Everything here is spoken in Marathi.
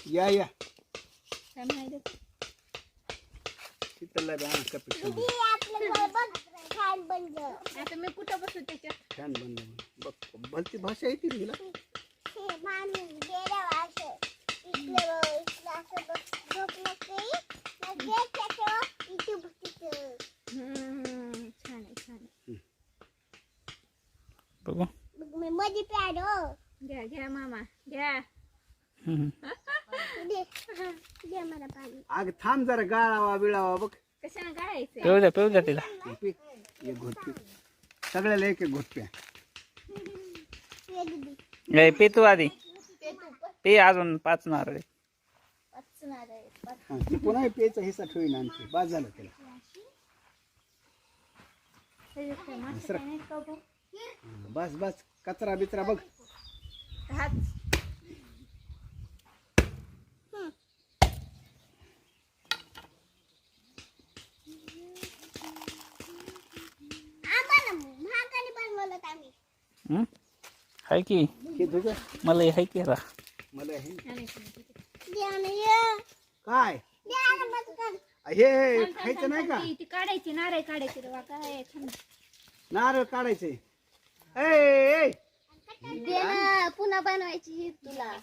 या या काय माहिती तिथला बॅन कपी आता मी कुठं बसू त्याच्यात फॅन बंद बघ भलती भाषा येते तिला छान आहे छान आहे बघू मध्ये पॅड हो घ्या घ्या मामा घ्या दे मला पाणी आग थांब जरा गाळावा बिळावा बघ कशाने गाळायचं पेऊ द्या तिला पी एक घोट पी सगळ्याला एक एक घोट प्या ए पे तू आधी पे अजून 5 नारळ हा, ती पुन्हा पेचा हिस्सा ठेवीन आणखी बाद झालं त्याला बस बस कचरा बिचरा बघ हात आम्हाला महागाने बनवलं आम्ही हाय की हे तुझं मला हाय की रा मला हे द्या ना ये काय द्या ना पटकन हे खायचं नाही का ती काढायची नारळ काढायची रे वा काय थांब नारळ काढायचे ए दे ना पुन्हा बनवायची तुला